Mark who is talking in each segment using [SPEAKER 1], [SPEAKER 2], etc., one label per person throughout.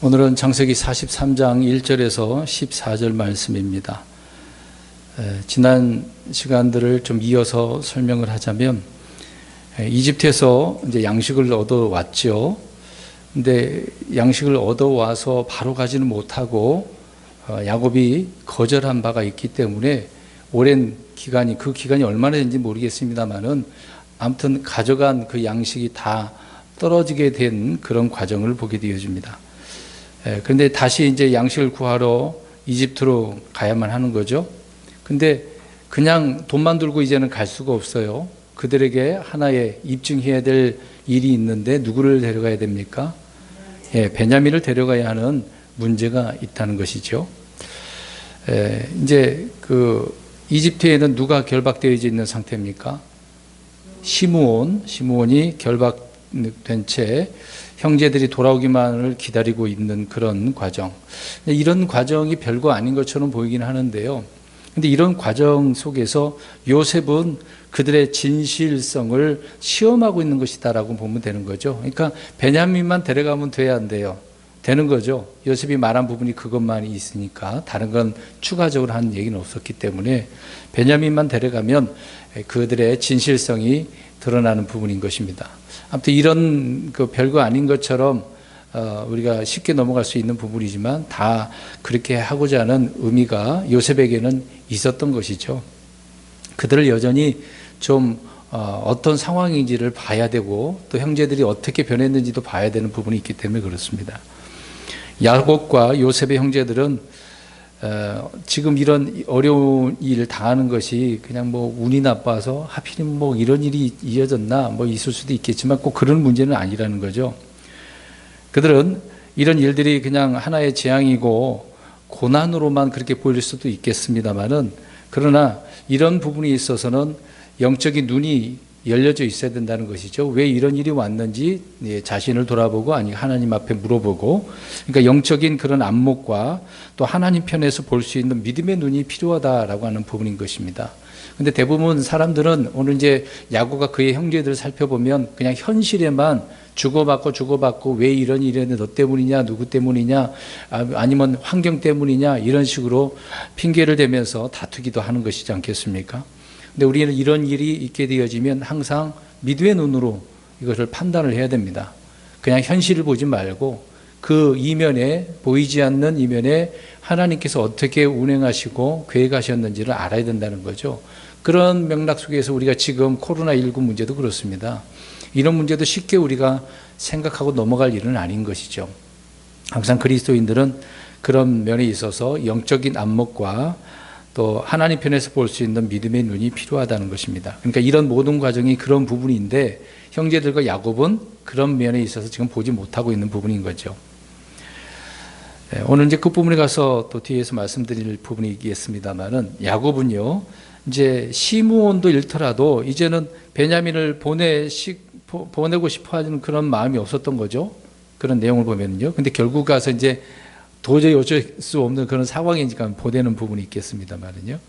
[SPEAKER 1] 오늘은 창세기 43장 1절에서 14절 말씀입니다. 지난 시간들을 좀 이어서 설명을 하자면, 이집트에서 이제 양식을 얻어왔죠. 근데 양식을 얻어와서 바로 가지는 못하고 야곱이 거절한 바가 있기 때문에 오랜 기간이, 그 기간이 얼마나 된지 모르겠습니다만은 아무튼 가져간 그 양식이 다 떨어지게 된 그런 과정을 보게 되어집니다. 그런데 다시 이제 양식을 구하러 이집트로 가야만 하는 거죠. 근데 그냥 돈만 들고 이제는 갈 수가 없어요. 그들에게 하나의 입증해야 될 일이 있는데 누구를 데려가야 됩니까? 베냐민을 데려가야 하는 문제가 있다는 것이죠. 이제 그 이집트에는 누가 결박되어 있는 상태입니까? 시므온이 결박된 채 형제들이 돌아오기만을 기다리고 있는 그런 과정. 이런 과정이 별거 아닌 것처럼 보이긴 하는데요. 근데 이런 과정 속에서 요셉은 그들의 진실성을 시험하고 있는 것이다라고 보면 되는 거죠. 그러니까 베냐민만 데려가면 돼야 안 돼요. 되는 거죠. 요셉이 말한 부분이 그것만이 있으니까 다른 건 추가적으로 한 얘기는 없었기 때문에 베냐민만 데려가면 그들의 진실성이 드러나는 부분인 것입니다. 아무튼 이런 그 별거 아닌 것처럼 우리가 쉽게 넘어갈 수 있는 부분이지만 다 그렇게 하고자 하는 의미가 요셉에게는 있었던 것이죠. 그들을 여전히 좀 어떤 상황인지를 봐야 되고 또 형제들이 어떻게 변했는지도 봐야 되는 부분이 있기 때문에 그렇습니다. 야곱과 요셉의 형제들은 지금 이런 어려운 일을 당하는 것이 그냥 뭐 운이 나빠서 하필이면 뭐 이런 일이 이어졌나 뭐 있을 수도 있겠지만 꼭 그런 문제는 아니라는 거죠. 그들은 이런 일들이 그냥 하나의 재앙이고 고난으로만 그렇게 보일 수도 있겠습니다만은, 그러나 이런 부분에 있어서는 영적인 눈이 열려져 있어야 된다는 것이죠. 왜 이런 일이 왔는지 자신을 돌아보고 아니 하나님 앞에 물어보고, 그러니까 영적인 그런 안목과 또 하나님 편에서 볼 수 있는 믿음의 눈이 필요하다라고 하는 부분인 것입니다. 근데 대부분 사람들은 오늘 이제 야곱과 그의 형제들을 살펴보면 그냥 현실에만 주고받고 왜 이런 일이냐, 너 때문이냐, 누구 때문이냐, 아니면 환경 때문이냐, 이런 식으로 핑계를 대면서 다투기도 하는 것이지 않겠습니까? 근데 우리는 이런 일이 있게 되어지면 항상 믿음의 눈으로 이것을 판단을 해야 됩니다. 그냥 현실을 보지 말고 그 이면에, 보이지 않는 이면에 하나님께서 어떻게 운행하시고 계획하셨는지를 알아야 된다는 거죠. 그런 맥락 속에서 우리가 지금 코로나19 문제도 그렇습니다. 이런 문제도 쉽게 우리가 생각하고 넘어갈 일은 아닌 것이죠. 항상 그리스도인들은 그런 면에 있어서 영적인 안목과 또 하나님 편에서 볼 수 있는 믿음의 눈이 필요하다는 것입니다. 그러니까 이런 모든 과정이 그런 부분인데 형제들과 야곱은 그런 면에 있어서 지금 보지 못하고 있는 부분인 거죠. 오늘 이제 그 부분에 가서 또 뒤에서 말씀드릴 부분이 있겠습니다만은, 야곱은요 이제 시므온도 잃더라도 이제는 베냐민을 보내고 싶어 하는 그런 마음이 없었던 거죠. 그런 내용을 보면요. 근데 결국 가서 이제 도저히 어쩔 수 없는 그런 상황이니까 보내는 부분이 있겠습니다만은요.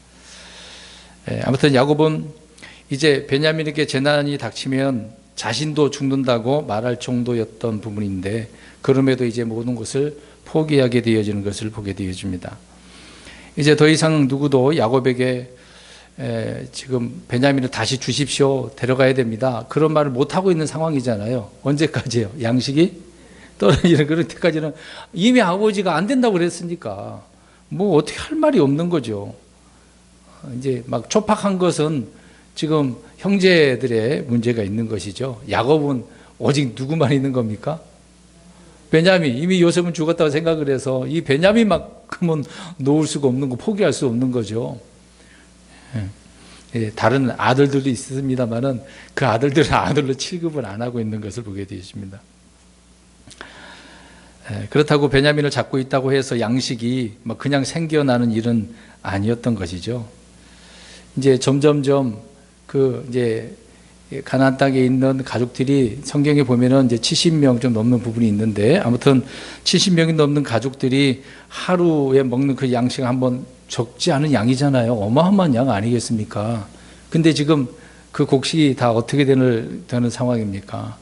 [SPEAKER 1] 아무튼 야곱은 이제 베냐민에게 재난이 닥치면 자신도 죽는다고 말할 정도였던 부분인데, 그럼에도 이제 모든 것을 포기하게 되어지는 것을 보게 되어집니다. 이제 더 이상 누구도 야곱에게 지금 베냐민을 다시 주십시오, 데려가야 됩니다, 그런 말을 못하고 있는 상황이잖아요. 언제까지요? 양식이 떨어지는 그럴 때까지는 이미 아버지가 안 된다고 그랬으니까 뭐 어떻게 할 말이 없는 거죠. 이제 막 촉박한 것은 지금 형제들의 문제가 있는 것이죠. 야곱은 오직 누구만 있는 겁니까? 베냐민. 이미 요셉은 죽었다고 생각을 해서 이 베냐민만큼은 놓을 수가 없는 거, 포기할 수 없는 거죠. 다른 아들들도 있습니다만은 그 아들들은 아들로 취급을 안 하고 있는 것을 보게 되십니다. 그렇다고 베냐민을 잡고 있다고 해서 양식이 그냥 생겨나는 일은 아니었던 것이죠. 이제 점점점 이제 가나안 땅에 있는 가족들이 성경에 보면은 이제 70명 좀 넘는 부분이 있는데, 아무튼 70명이 넘는 가족들이 하루에 먹는 그 양식 한번 적지 않은 양이잖아요. 어마어마한 양 아니겠습니까? 근데 지금 그 곡식이 다 어떻게 되는 상황입니까?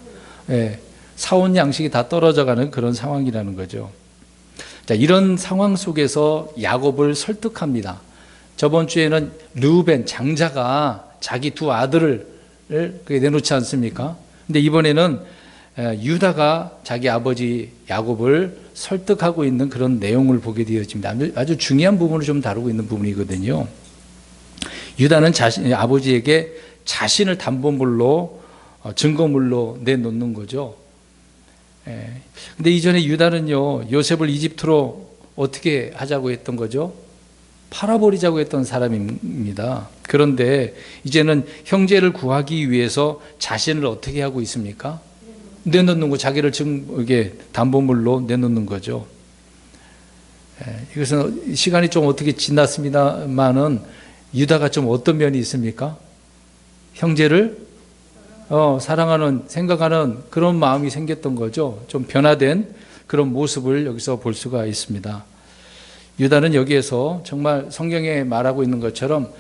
[SPEAKER 1] 사온 양식이 다 떨어져가는 그런 상황이라는 거죠. 자, 이런 상황 속에서 야곱을 설득합니다. 저번 주에는 르우벤 장자가 자기 두 아들을 내놓지 않습니까? 근데 이번에는 유다가 자기 아버지 야곱을 설득하고 있는 그런 내용을 보게 되어집니다. 아주 중요한 부분을 좀 다루고 있는 부분이거든요. 유다는 아버지에게 자신을 담보물로 증거물로 내놓는 거죠. 근데 이전에 유다는요, 요셉을 이집트로 어떻게 하자고 했던 거죠? 팔아버리자고 했던 사람입니다. 그런데 이제는 형제를 구하기 위해서 자신을 어떻게 하고 있습니까? 내놓는 거, 자기를 이게 담보물로 내놓는 거죠. 이것은 시간이 좀 어떻게 지났습니다만은 유다가 좀 어떤 면이 있습니까? 형제를 사랑하는, 생각하는 그런 마음이 생겼던 거죠. 좀 변화된 그런 모습을 여기서 볼 수가 있습니다. 유다는 여기에서 정말 성경에 말하고 있는 것처럼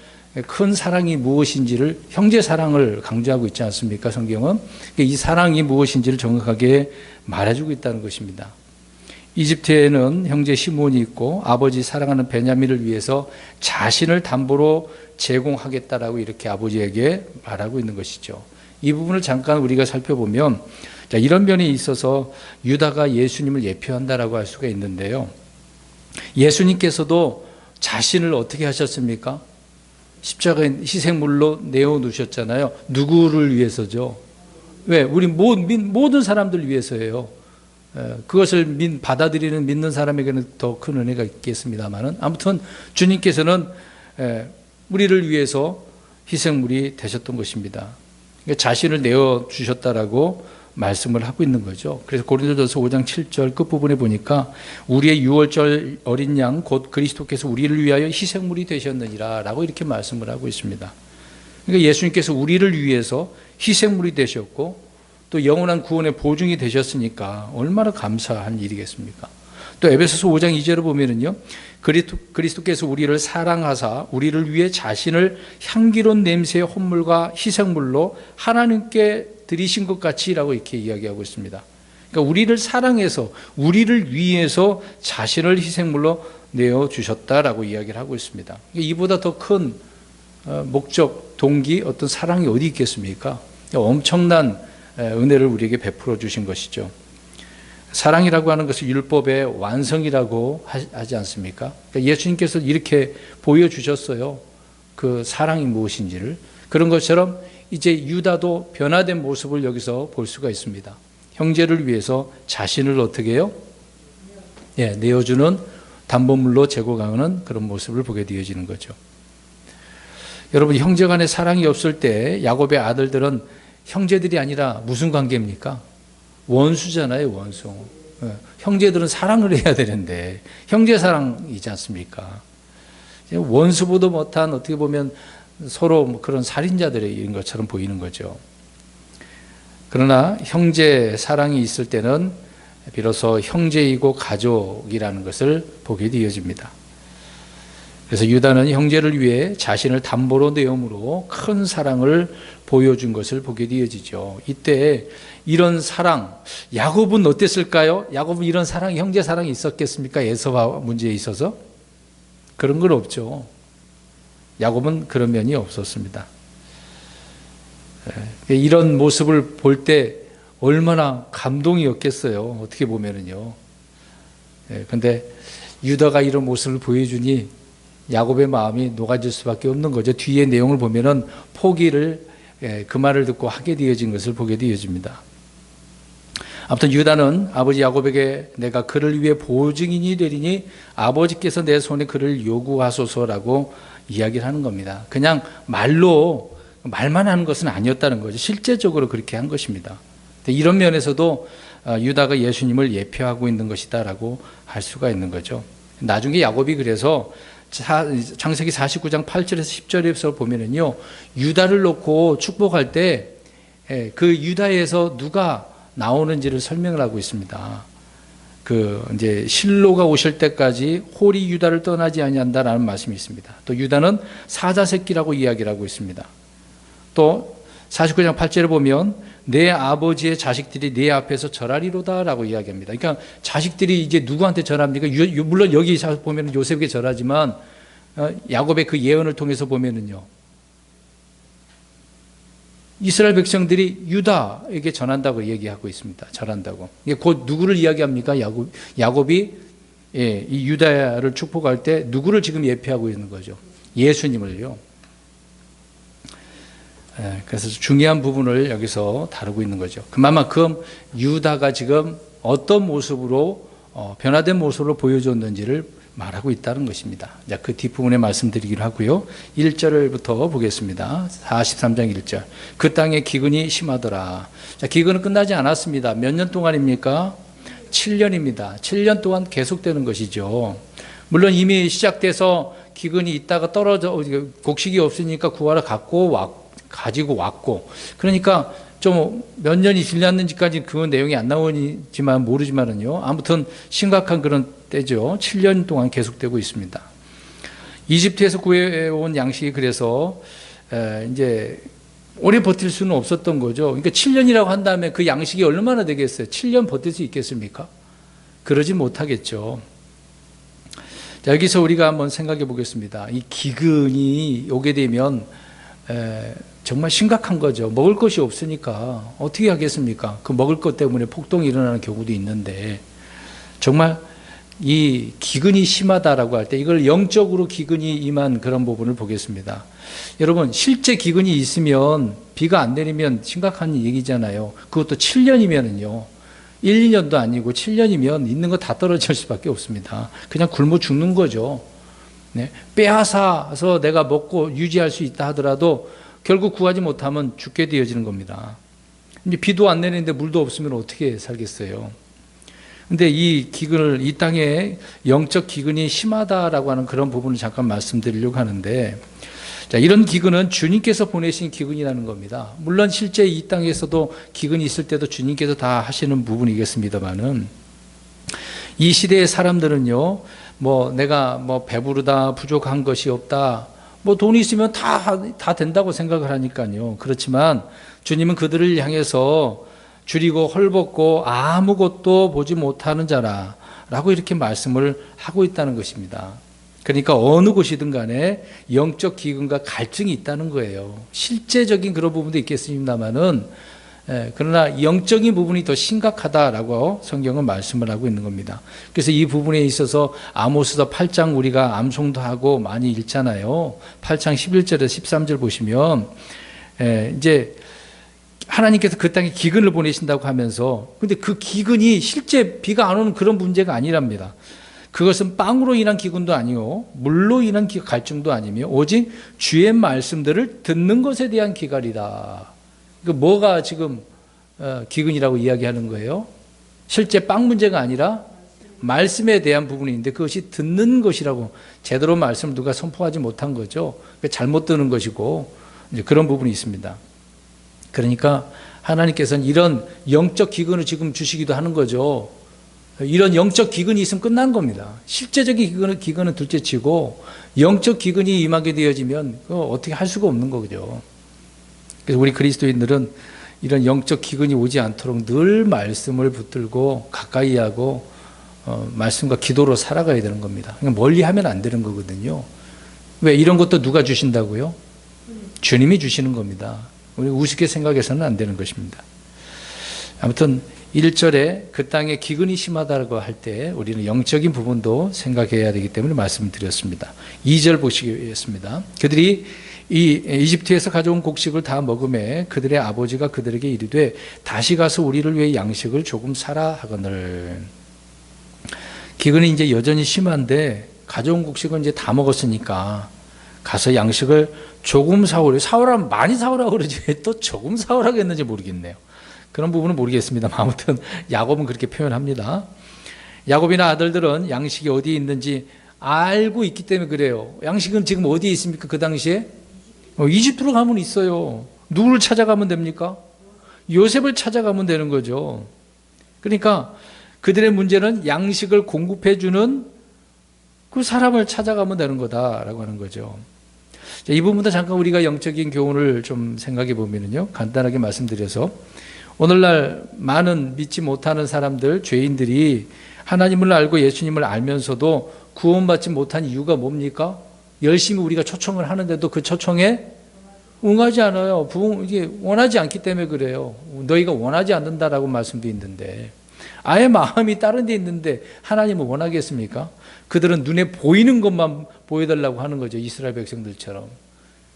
[SPEAKER 1] 큰 사랑이 무엇인지를, 형제 사랑을 강조하고 있지 않습니까? 성경은. 이 사랑이 무엇인지를 정확하게 말해주고 있다는 것입니다. 이집트에는 형제 시몬이 있고 아버지 사랑하는 베냐민을 위해서 자신을 담보로 제공하겠다라고 이렇게 아버지에게 말하고 있는 것이죠. 이 부분을 잠깐 우리가 살펴보면, 자, 이런 면이 있어서 유다가 예수님을 예표한다라고 할 수가 있는데요. 예수님께서도 자신을 어떻게 하셨습니까? 십자가에 희생물로 내어놓으셨잖아요. 누구를 위해서죠? 왜? 우리 모든 사람들 위해서예요. 그것을 받아들이는 믿는 사람에게는 더 큰 은혜가 있겠습니다만은, 아무튼 주님께서는 우리를 위해서 희생물이 되셨던 것입니다. 그러니까 자신을 내어주셨다라고 말씀을 하고 있는 거죠. 그래서 고린도전서 5장 7절 끝부분에 보니까 우리의 유월절 어린 양 곧 그리스도께서 우리를 위하여 희생물이 되셨느니라 라고 이렇게 말씀을 하고 있습니다. 그러니까 예수님께서 우리를 위해서 희생물이 되셨고 또 영원한 구원의 보증이 되셨으니까 얼마나 감사한 일이겠습니까? 또 에베소서 5장 2절을 보면은요, 그리스도께서 우리를 사랑하사 우리를 위해 자신을 향기로운 냄새의 헌물과 희생물로 하나님께 드리신 것 같이라고 이렇게 이야기하고 있습니다. 그러니까 우리를 사랑해서 우리를 위해서 자신을 희생물로 내어주셨다라고 이야기를 하고 있습니다. 이보다 더 큰 목적, 동기, 어떤 사랑이 어디 있겠습니까? 엄청난 은혜를 우리에게 베풀어 주신 것이죠. 사랑이라고 하는 것을 율법의 완성이라고 하지 않습니까? 그러니까 예수님께서 이렇게 보여주셨어요. 그 사랑이 무엇인지를. 그런 것처럼 이제 유다도 변화된 모습을 여기서 볼 수가 있습니다. 형제를 위해서 자신을 어떻게 해요? 내어주는 담보물로 제공하는 그런 모습을 보게 되어지는 거죠. 여러분, 형제 간에 사랑이 없을 때 야곱의 아들들은 형제들이 아니라 무슨 관계입니까? 원수잖아요, 원수. 형제들은 사랑을 해야 되는데 형제 사랑이지 않습니까? 원수보다 못한, 어떻게 보면 서로 그런 살인자들인 것처럼 보이는 거죠. 그러나 형제 사랑이 있을 때는 비로소 형제이고 가족이라는 것을 보게 되어집니다. 그래서 유다는 형제를 위해 자신을 담보로 내음으로 큰 사랑을 보여준 것을 보게 되어지죠. 이때 이런 사랑, 야곱은 어땠을까요? 야곱은 이런 사랑, 형제 사랑이 있었겠습니까? 에서와 문제에 있어서? 그런 건 없죠. 야곱은 그런 면이 없었습니다. 이런 모습을 볼 때 얼마나 감동이었겠어요. 어떻게 보면은요. 그런데 유다가 이런 모습을 보여주니 야곱의 마음이 녹아질 수밖에 없는 거죠. 뒤에 내용을 보면은 포기를, 그 말을 듣고 하게 되어진 것을 보게 되어집니다. 아무튼 유다는 아버지 야곱에게 내가 그를 위해 보증인이 되리니 아버지께서 내 손에 그를 요구하소서라고 이야기를 하는 겁니다. 그냥 말만 하는 것은 아니었다는 거죠. 실제적으로 그렇게 한 것입니다. 이런 면에서도 유다가 예수님을 예표하고 있는 것이다라고 할 수가 있는 거죠. 나중에 야곱이 그래서 창세기 49장 8절에서 10절에서 보면은요, 유다를 놓고 축복할 때 그 유다에서 누가 나오는지를 설명을 하고 있습니다. 이제 실로가 오실 때까지 홀이 유다를 떠나지 아니한다라는 말씀이 있습니다. 또 유다는 사자 새끼라고 이야기를 하고 있습니다. 또 49장 8절에 보면 내 아버지의 자식들이 내 앞에서 절하리로다라고 이야기합니다. 그러니까 자식들이 이제 누구한테 절합니까? 물론 여기 보면 요셉에게 절하지만 야곱의 그 예언을 통해서 보면은요, 이스라엘 백성들이 유다에게 전한다고 얘기하고 있습니다. 절한다고. 이게 곧 누구를 이야기합니까? 야곱이 이 유다를 축복할 때 누구를 지금 예표하고 있는 거죠? 예수님을요. 그래서 중요한 부분을 여기서 다루고 있는 거죠. 그만큼 유다가 지금 어떤 모습으로 변화된 모습으로 보여줬는지를 말하고 있다는 것입니다. 자, 그 뒷부분에 말씀드리기로 하고요. 1절부터 보겠습니다. 43장 1절. 그 땅에 기근이 심하더라. 자, 기근은 끝나지 않았습니다. 몇 년 동안입니까? 7년입니다. 7년 동안 계속되는 것이죠. 물론 이미 시작돼서 기근이 있다가 떨어져 곡식이 없으니까 구하러 가지고 왔고, 그러니까 좀 몇 년이 지났는지까지 그 내용이 안 나오지만 모르지만은요, 아무튼 심각한 그런 때죠. 7년 동안 계속되고 있습니다. 이집트에서 구해온 양식이 그래서 이제 오래 버틸 수는 없었던 거죠. 그러니까 7년이라고 한 다음에 그 양식이 얼마나 되겠어요? 7년 버틸 수 있겠습니까? 그러지 못하겠죠. 자, 여기서 우리가 한번 생각해 보겠습니다. 이 기근이 오게 되면 정말 심각한 거죠. 먹을 것이 없으니까 어떻게 하겠습니까? 그 먹을 것 때문에 폭동이 일어나는 경우도 있는데, 정말 이 기근이 심하다라고 할 때 이걸 영적으로 기근이 임한 그런 부분을 보겠습니다. 여러분, 실제 기근이 있으면 비가 안 내리면 심각한 얘기잖아요. 그것도 7년이면은요, 1, 2년도 아니고 7년이면 있는 거 다 떨어질 수밖에 없습니다. 그냥 굶어 죽는 거죠. 네. 빼앗아서 내가 먹고 유지할 수 있다 하더라도 결국 구하지 못하면 죽게 되어지는 겁니다. 이제 비도 안 내리는데 물도 없으면 어떻게 살겠어요? 근데 이 기근을, 이 땅에 영적 기근이 심하다라고 하는 그런 부분을 잠깐 말씀드리려고 하는데, 자, 이런 기근은 주님께서 보내신 기근이라는 겁니다. 물론 실제 이 땅에서도 기근이 있을 때도 주님께서 다 하시는 부분이겠습니다만은, 이 시대의 사람들은요, 내가 배부르다, 부족한 것이 없다, 돈이 있으면 다 된다고 생각을 하니까요. 그렇지만 주님은 그들을 향해서 줄이고 헐벗고 아무것도 보지 못하는 자라 라고 이렇게 말씀을 하고 있다는 것입니다. 그러니까 어느 곳이든 간에 영적 기근과 갈증이 있다는 거예요. 실제적인 그런 부분도 있겠습니다만은, 그러나 영적인 부분이 더 심각하다라고 성경은 말씀을 하고 있는 겁니다. 그래서 이 부분에 있어서 아모스서 8장 우리가 암송도 하고 많이 읽잖아요. 8장 11절에서 13절 보시면 이제 하나님께서 그 땅에 기근을 보내신다고 하면서, 근데 그 기근이 실제 비가 안 오는 그런 문제가 아니랍니다. 그것은 빵으로 인한 기근도 아니고 물로 인한 갈증도 아니며 오직 주의 말씀들을 듣는 것에 대한 기갈이다. 뭐가 지금 기근이라고 이야기하는 거예요? 실제 빵 문제가 아니라 말씀에 대한 부분인데, 그것이 듣는 것이라고, 제대로 말씀을 누가 선포하지 못한 거죠. 잘못 듣는 것이고, 이제 그런 부분이 있습니다. 그러니까 하나님께서는 이런 영적 기근을 지금 주시기도 하는 거죠. 이런 영적 기근이 있으면 끝난 겁니다. 실제적인 기근은 둘째치고 영적 기근이 임하게 되어지면 그거 어떻게 할 수가 없는 거죠. 그래서 우리 그리스도인들은 이런 영적 기근이 오지 않도록 늘 말씀을 붙들고 가까이 하고 말씀과 기도로 살아가야 되는 겁니다. 멀리 하면 안 되는 거거든요. 왜? 이런 것도 누가 주신다고요? 주님이 주시는 겁니다. 우리 우습게 생각해서는 안 되는 것입니다. 아무튼 1절에 그 땅에 기근이 심하다고 할 때 우리는 영적인 부분도 생각해야 되기 때문에 말씀을 드렸습니다. 2절 보시겠습니다. 그들이 이 이집트에서 가져온 곡식을 다 먹음에 그들의 아버지가 그들에게 이르되 다시 가서 우리를 위해 양식을 조금 사라 하거늘. 기근이 이제 여전히 심한데 가져온 곡식은 이제 다 먹었으니까 가서 양식을 조금 사오라면 많이 사오라고 그러지 왜 또 조금 사오라고 했는지 모르겠네요. 그런 부분은 모르겠습니다. 아무튼 야곱은 그렇게 표현합니다. 야곱이나 아들들은 양식이 어디에 있는지 알고 있기 때문에 그래요. 양식은 지금 어디에 있습니까? 그 당시에 이집트로 가면 있어요. 누구를 찾아가면 됩니까? 요셉을 찾아가면 되는 거죠. 그러니까 그들의 문제는 양식을 공급해 주는 그 사람을 찾아가면 되는 거다라고 하는 거죠. 자, 이 부분도 잠깐 우리가 영적인 교훈을 좀 생각해 보면요, 간단하게 말씀드려서, 오늘날 많은 믿지 못하는 사람들, 죄인들이 하나님을 알고 예수님을 알면서도 구원받지 못한 이유가 뭡니까? 열심히 우리가 초청을 하는데도 그 초청에 응하지 않아요. 이게 원하지 않기 때문에 그래요. 너희가 원하지 않는다라고 말씀도 있는데, 아예 마음이 다른 데 있는데 하나님은 원하겠습니까? 그들은 눈에 보이는 것만 보여달라고 하는 거죠. 이스라엘 백성들처럼.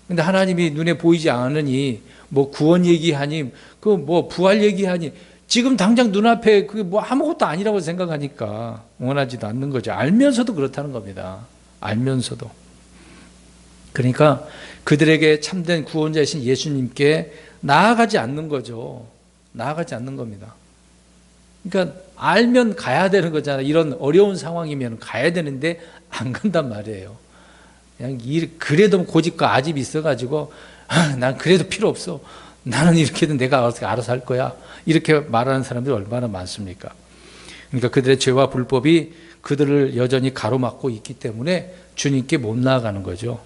[SPEAKER 1] 근데 하나님이 눈에 보이지 않으니 뭐 구원 얘기하니 그 뭐 부활 얘기하니 지금 당장 눈앞에 그게 뭐 아무것도 아니라고 생각하니까 원하지도 않는 거죠. 알면서도 그렇다는 겁니다. 알면서도. 그러니까 그들에게 참된 구원자이신 예수님께 나아가지 않는 거죠. 나아가지 않는 겁니다. 그러니까 알면 가야 되는 거잖아요. 이런 어려운 상황이면 가야 되는데 안 간단 말이에요. 그냥 그래도 고집과 아집이 있어가지고 난 그래도 필요 없어. 나는 이렇게든 내가 알아서 할 거야. 이렇게 말하는 사람들이 얼마나 많습니까? 그러니까 그들의 죄와 불법이 그들을 여전히 가로막고 있기 때문에 주님께 못 나아가는 거죠.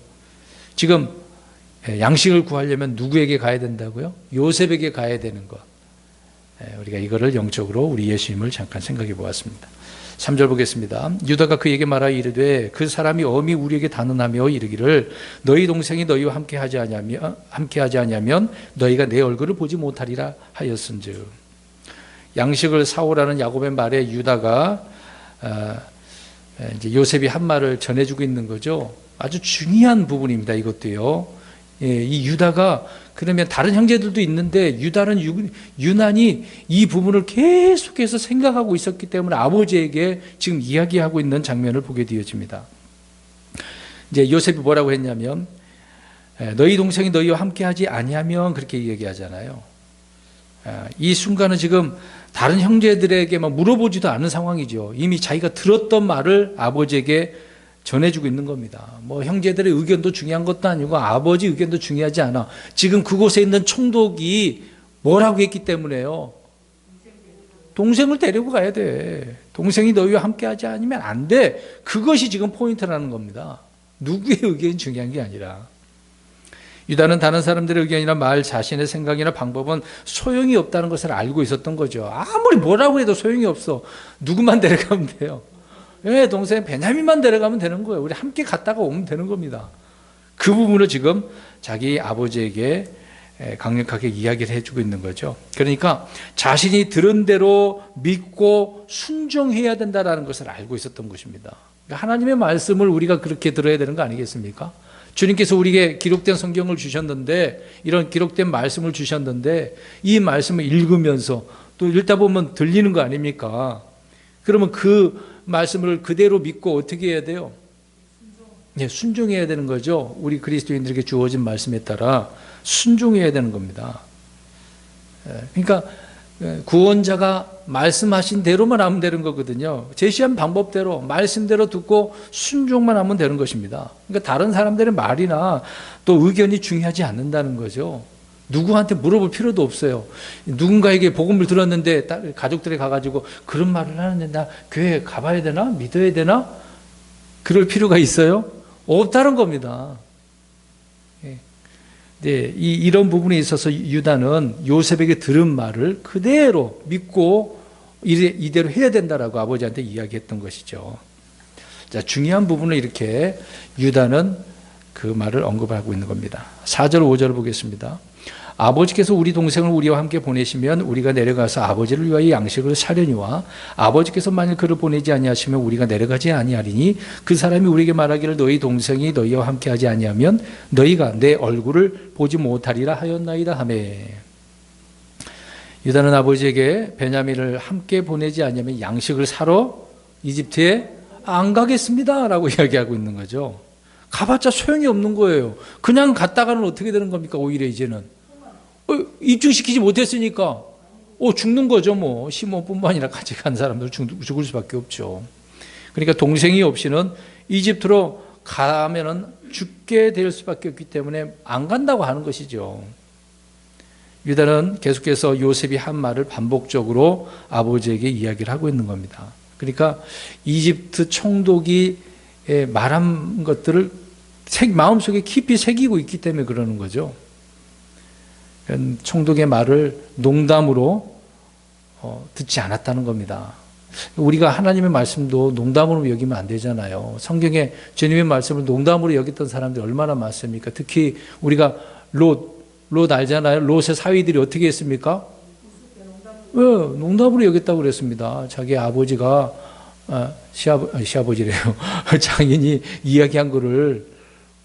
[SPEAKER 1] 지금 양식을 구하려면 누구에게 가야 된다고요? 요셉에게 가야 되는 것. 우리가 이거를 영적으로 우리 예수님을 잠깐 생각해 보았습니다. 3절 보겠습니다. 유다가 그에게 말하여 이르되 그 사람이 엄히 우리에게 단언하며 이르기를 너희 동생이 너희와 함께하지 아니하면 너희가 내 얼굴을 보지 못하리라 하였은즉. 양식을 사오라는 야곱의 말에 유다가 이제 요셉이 한 말을 전해주고 있는 거죠. 아주 중요한 부분입니다. 이것도요. 이 유다가 그러면 다른 형제들도 있는데 유난히 이 부분을 계속해서 생각하고 있었기 때문에 아버지에게 지금 이야기하고 있는 장면을 보게 되어집니다. 이제 요셉이 뭐라고 했냐면 너희 동생이 너희와 함께하지 아니하면 그렇게 얘기하잖아요. 이 순간은 지금 다른 형제들에게 막 물어보지도 않은 상황이죠. 이미 자기가 들었던 말을 아버지에게 전해주고 있는 겁니다. 뭐 형제들의 의견도 중요한 것도 아니고 아버지 의견도 중요하지 않아. 지금 그곳에 있는 총독이 뭐라고 했기 때문에요. 동생을 데리고 가야 돼. 동생이 너희와 함께하지 않으면 안 돼. 그것이 지금 포인트라는 겁니다. 누구의 의견이 중요한 게 아니라. 유다는 다른 사람들의 의견이나 말, 자신의 생각이나 방법은 소용이 없다는 것을 알고 있었던 거죠. 아무리 뭐라고 해도 소용이 없어. 누구만 데려가면 돼요. 동생 베냐민만 데려가면 되는 거예요. 우리 함께 갔다가 오면 되는 겁니다. 그 부분을 지금 자기 아버지에게 강력하게 이야기를 해주고 있는 거죠. 그러니까 자신이 들은 대로 믿고 순종해야 된다는 것을 알고 있었던 것입니다. 하나님의 말씀을 우리가 그렇게 들어야 되는 거 아니겠습니까? 주님께서 우리에게 기록된 성경을 주셨는데, 이런 기록된 말씀을 주셨는데 이 말씀을 읽으면서 또 읽다 보면 들리는 거 아닙니까? 그러면 그 말씀을 그대로 믿고 어떻게 해야 돼요? 순종해야 되는 거죠. 우리 그리스도인들에게 주어진 말씀에 따라 순종해야 되는 겁니다. 그러니까 구원자가 말씀하신 대로만 하면 되는 거거든요. 제시한 방법대로 말씀대로 듣고 순종만 하면 되는 것입니다. 그러니까 다른 사람들의 말이나 또 의견이 중요하지 않는다는 거죠. 누구한테 물어볼 필요도 없어요. 누군가에게 복음을 들었는데 가족들이 가가지고 그런 말을 하는데 나 교회 가봐야 되나? 믿어야 되나? 그럴 필요가 있어요? 없다는 겁니다. 네, 이런 부분에 있어서 유다는 요셉에게 들은 말을 그대로 믿고 이대로 해야 된다라고 아버지한테 이야기했던 것이죠. 자, 중요한 부분을 이렇게 유다는 그 말을 언급하고 있는 겁니다. 4절, 5절을 보겠습니다. 아버지께서 우리 동생을 우리와 함께 보내시면 우리가 내려가서 아버지를 위하여 양식을 사려니와 아버지께서 만일 그를 보내지 아니하시면 우리가 내려가지 아니하리니 그 사람이 우리에게 말하기를 너희 동생이 너희와 함께하지 아니하면 너희가 내 얼굴을 보지 못하리라 하였나이다 하며. 유다는 아버지에게 베냐민을 함께 보내지 아니하면 양식을 사러 이집트에 안 가겠습니다 라고 이야기하고 있는 거죠. 가봤자 소용이 없는 거예요. 그냥 갔다가는 어떻게 되는 겁니까? 오히려 이제는 입증시키지 못했으니까 죽는 거죠. 뭐 시몬뿐만 아니라 같이 간 사람들 죽을 수밖에 없죠. 그러니까 동생이 없이는 이집트로 가면은 죽게 될 수밖에 없기 때문에 안 간다고 하는 것이죠. 유다는 계속해서 요셉이 한 말을 반복적으로 아버지에게 이야기를 하고 있는 겁니다. 그러니까 이집트 총독이 말한 것들을 마음속에 깊이 새기고 있기 때문에 그러는 거죠. 총독의 말을 농담으로 듣지 않았다는 겁니다. 우리가 하나님의 말씀도 농담으로 여기면 안 되잖아요. 성경에 주님의 말씀을 농담으로 여겼던 사람들이 얼마나 많습니까? 특히 우리가 롯 알잖아요. 롯의 사위들이 어떻게 했습니까? 농담으로 여겼다고 그랬습니다. 자기 아버지가 시아버지래요. 장인이 이야기한 거를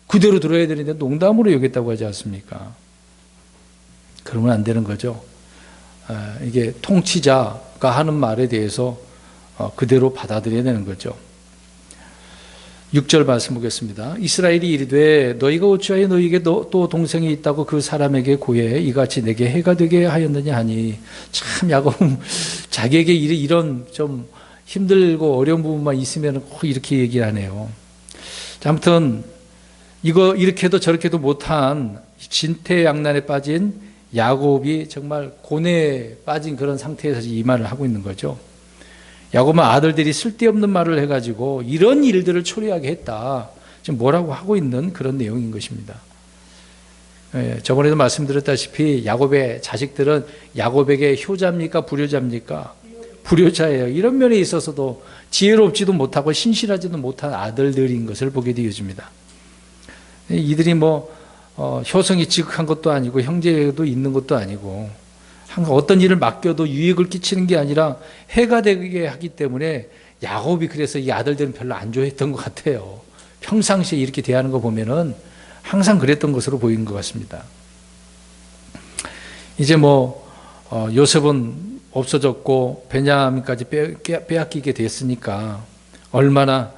[SPEAKER 1] 그대로 들어야 되는데 농담으로 여겼다고 하지 않습니까? 그러면 안 되는 거죠. 이게 통치자가 하는 말에 대해서 그대로 받아들여야 되는 거죠. 6절 말씀 보겠습니다. 이스라엘이 이르되 너희가 어찌하여 너희에게 또 동생이 있다고 그 사람에게 고해 이같이 내게 해가 되게 하였느냐 하니, 참 야곱은 자기에게 이런 좀 힘들고 어려운 부분만 있으면 꼭 이렇게 얘기를 하네요. 아무튼 이거 이렇게도 저렇게도 못한 진퇴양난에 빠진 야곱이 정말 고뇌에 빠진 그런 상태에서 이 말을 하고 있는 거죠. 야곱은 아들들이 쓸데없는 말을 해가지고 이런 일들을 초래하게 했다, 지금 뭐라고 하고 있는 그런 내용인 것입니다. 저번에도 말씀드렸다시피 야곱의 자식들은 야곱에게 효자입니까 불효자입니까? 불효자예요. 이런 면에 있어서도 지혜롭지도 못하고 신실하지도 못한 아들들인 것을 보게 되어집니다. 이들이 효성이 지극한 것도 아니고 형제도 있는 것도 아니고 항상 어떤 일을 맡겨도 유익을 끼치는 게 아니라 해가 되게 하기 때문에 야곱이 그래서 이 아들들은 별로 안 좋아했던 것 같아요. 평상시에 이렇게 대하는 거 보면은 항상 그랬던 것으로 보이는 것 같습니다. 이제 요셉은 없어졌고 베냐민까지 빼앗기게 됐으니까 얼마나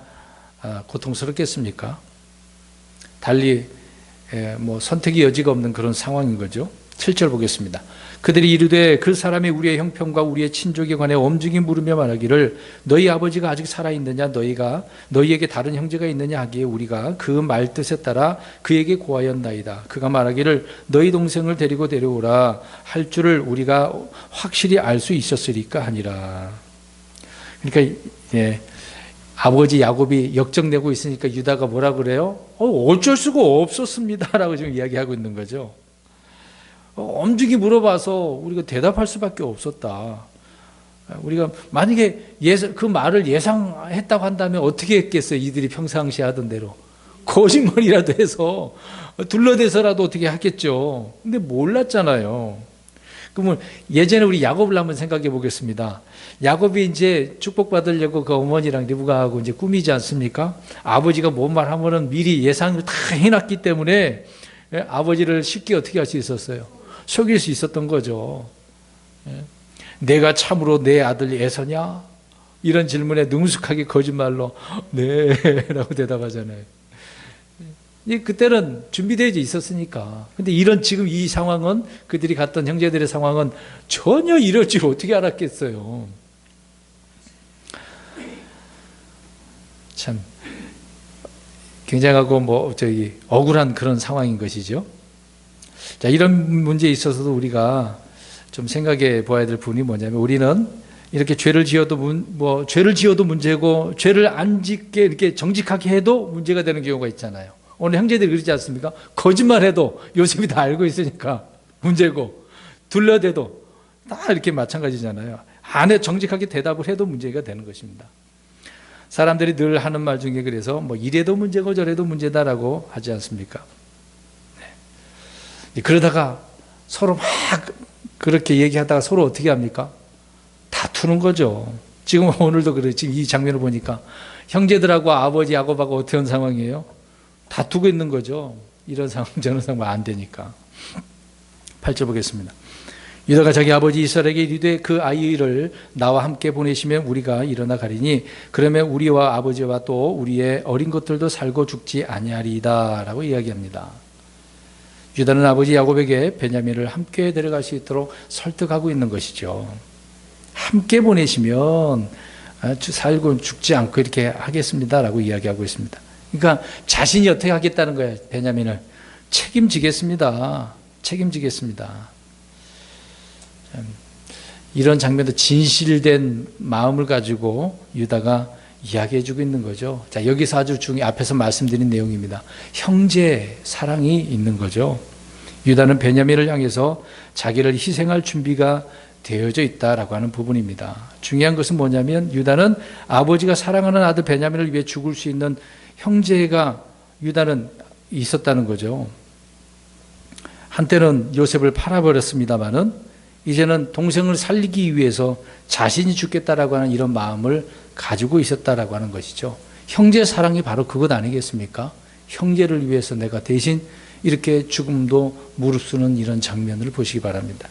[SPEAKER 1] 고통스럽겠습니까? 달리 선택의 여지가 없는 그런 상황인 거죠. 7절 보겠습니다. 그들이 이르되 그 사람이 우리의 형편과 우리의 친족에 관해 엄중히 물으며 말하기를 너희 아버지가 아직 살아있느냐 너희에게 다른 형제가 있느냐 하기에 우리가 그 말 뜻에 따라 그에게 고하였나이다. 그가 말하기를 너희 동생을 데리고 데려오라 할 줄을 우리가 확실히 알 수 있었으리까 하니라. 그러니까 아버지 야곱이 역정내고 있으니까 유다가 뭐라 그래요? 어쩔 수가 없었습니다 라고 지금 이야기하고 있는 거죠. 엄중히 물어봐서 우리가 대답할 수밖에 없었다. 우리가 만약에 그 말을 예상했다고 한다면 어떻게 했겠어요? 이들이 평상시에 하던 대로 거짓말이라도 해서 둘러대서라도 어떻게 하겠죠. 근데 몰랐잖아요. 그러면 예전에 우리 야곱을 한번 생각해 보겠습니다. 야곱이 이제 축복받으려고 그 어머니랑 리브가하고 이제 꾸미지 않습니까? 아버지가 뭔 말 하면은 미리 예상을 다 해놨기 때문에 아버지를 쉽게 어떻게 할 수 있었어요? 속일 수 있었던 거죠. 내가 참으로 내 아들 에서냐? 이런 질문에 능숙하게 거짓말로 네 라고 대답하잖아요. 그때는 준비되어 있었으니까. 근데 지금 이 상황은, 그들이 갔던 형제들의 상황은 전혀 이럴 줄 어떻게 알았겠어요. 참 굉장하고 억울한 그런 상황인 것이죠. 자, 이런 문제에 있어서도 우리가 좀 생각해 보아야 될 부분이 뭐냐면, 우리는 이렇게 죄를 지어도 문제고 죄를 안 짓게 이렇게 정직하게 해도 문제가 되는 경우가 있잖아요. 오늘 형제들이 그러지 않습니까? 거짓말해도 요셉이 다 알고 있으니까 문제고, 둘러대도 다 이렇게 마찬가지잖아요. 안에 정직하게 대답을 해도 문제가 되는 것입니다. 사람들이 늘 하는 말 중에 그래서 이래도 문제고 저래도 문제다라고 하지 않습니까? 네. 그러다가 서로 막 그렇게 얘기하다가 서로 어떻게 합니까? 다투는 거죠. 지금 오늘도 그래요. 지금 이 장면을 보니까 형제들하고 아버지 야곱하고 어떻게 한 상황이에요? 다투고 있는 거죠. 이런 상황 저런 상황 안 되니까. 8절 보겠습니다. 유다가 자기 아버지 이스라엘에게 이르되 그 아이를 나와 함께 보내시면 우리가 일어나 가리니 그러면 우리와 아버지와 또 우리의 어린 것들도 살고 죽지 아니하리이다 라고 이야기합니다. 유다는 아버지 야곱에게 베냐민을 함께 데려갈 수 있도록 설득하고 있는 것이죠. 함께 보내시면 살고 죽지 않고 이렇게 하겠습니다 라고 이야기하고 있습니다. 그러니까 자신이 어떻게 하겠다는 거예요. 베냐민을 책임지겠습니다. 이런 장면도 진실된 마음을 가지고 유다가 이야기해주고 있는 거죠. 자, 여기서 아주 앞에서 말씀드린 내용입니다. 형제 사랑이 있는 거죠. 유다는 베냐민을 향해서 자기를 희생할 준비가 되어져 있다라고 하는 부분입니다. 중요한 것은 뭐냐면 유다는 아버지가 사랑하는 아들 베냐민을 위해 죽을 수 있는 형제가 유다는 있었다는 거죠. 한때는 요셉을 팔아버렸습니다마는 이제는 동생을 살리기 위해서 자신이 죽겠다라고 하는 이런 마음을 가지고 있었다라고 하는 것이죠. 형제 사랑이 바로 그것 아니겠습니까? 형제를 위해서 내가 대신 이렇게 죽음도 무릅쓰는 이런 장면을 보시기 바랍니다.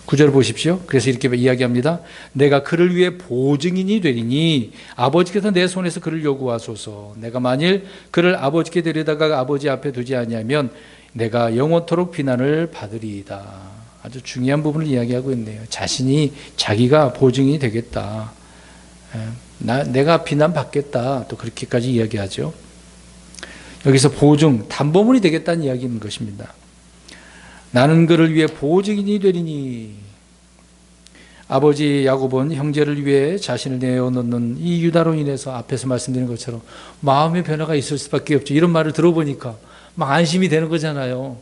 [SPEAKER 1] 9절 보십시오. 그래서 이렇게 이야기합니다. 내가 그를 위해 보증인이 되리니 아버지께서 내 손에서 그를 요구하소서. 내가 만일 그를 아버지께 데려다가 아버지 앞에 두지 않으면 내가 영원토록 비난을 받으리이다. 아주 중요한 부분을 이야기하고 있네요. 자기가 보증인이 되겠다. 내가 비난받겠다. 또 그렇게까지 이야기하죠. 여기서 보증, 담보물이 되겠다는 이야기인 것입니다. 나는 그를 위해 보증인이 되리니. 아버지 야곱은 형제를 위해 자신을 내어놓는 이 유다로 인해서 앞에서 말씀드린 것처럼 마음의 변화가 있을 수밖에 없죠. 이런 말을 들어보니까 막 안심이 되는 거잖아요.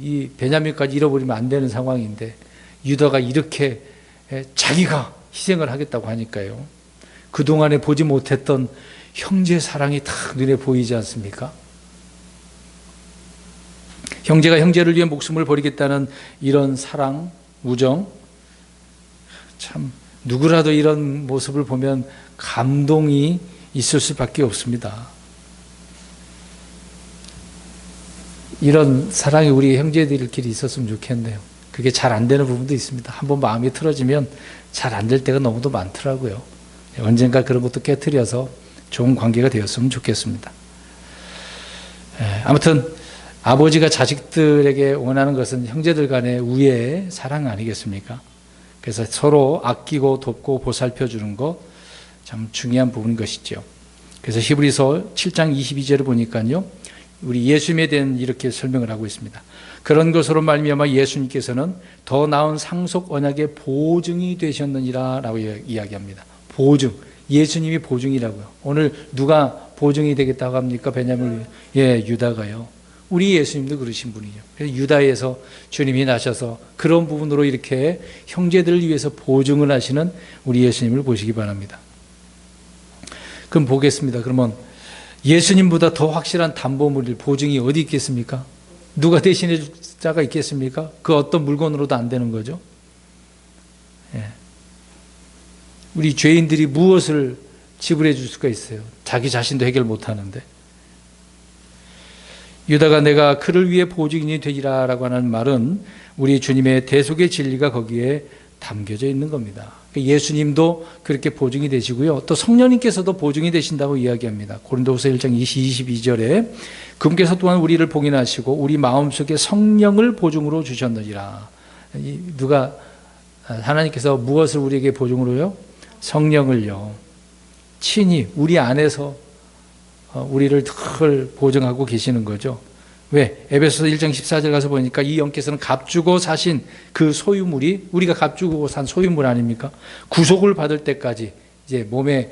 [SPEAKER 1] 이 베냐민까지 잃어버리면 안 되는 상황인데 유다가 이렇게 자기가 희생을 하겠다고 하니까요. 그동안에 보지 못했던 형제 사랑이 딱 눈에 보이지 않습니까? 형제가 형제를 위해 목숨을 버리겠다는 이런 사랑, 우정, 참 누구라도 이런 모습을 보면 감동이 있을 수밖에 없습니다. 이런 사랑이 우리 형제들끼리 있었으면 좋겠네요. 그게 잘 안 되는 부분도 있습니다. 한번 마음이 틀어지면 잘 안 될 때가 너무도 많더라고요. 언젠가 그런 것도 깨트려서 좋은 관계가 되었으면 좋겠습니다. 아무튼 아버지가 자식들에게 원하는 것은 형제들 간의 우애의 사랑 아니겠습니까? 그래서 서로 아끼고 돕고 보살펴 주는 것 참 중요한 부분인 것이죠. 그래서 히브리서 7장 22절을 보니까요. 우리 예수님에 대한 이렇게 설명을 하고 있습니다. 그런 것으로 말미암아 예수님께서는 더 나은 상속 언약의 보증이 되셨느니라 라고 이야기합니다. 보증. 예수님이 보증이라고요. 오늘 누가 보증이 되겠다고 합니까? 베냐민을 위해. 유다가요. 우리 예수님도 그러신 분이죠. 그래서 유다에서 주님이 나셔서 그런 부분으로 이렇게 형제들을 위해서 보증을 하시는 우리 예수님을 보시기 바랍니다. 그럼 보겠습니다. 그러면 예수님보다 더 확실한 담보물일 보증이 어디 있겠습니까? 누가 대신해 줄 자가 있겠습니까? 그 어떤 물건으로도 안 되는 거죠. 우리 죄인들이 무엇을 지불해 줄 수가 있어요? 자기 자신도 해결 못 하는데. 유다가 내가 그를 위해 보증인이 되리라 라고 하는 말은 우리 주님의 대속의 진리가 거기에 담겨져 있는 겁니다. 예수님도 그렇게 보증이 되시고요. 또 성령님께서도 보증이 되신다고 이야기합니다. 고린도후서 1장 22절에 그분께서 또한 우리를 봉인하시고 우리 마음속에 성령을 보증으로 주셨느니라. 누가 하나님께서 무엇을 우리에게 보증으로요? 성령을요. 친히 우리 안에서 우리를 늘 보증하고 계시는 거죠. 왜? 에베소서 1장 14절 가서 보니까 이 영께서는 값주고 사신 그 소유물이 우리가 값주고 산 소유물 아닙니까? 구속을 받을 때까지 이제 몸의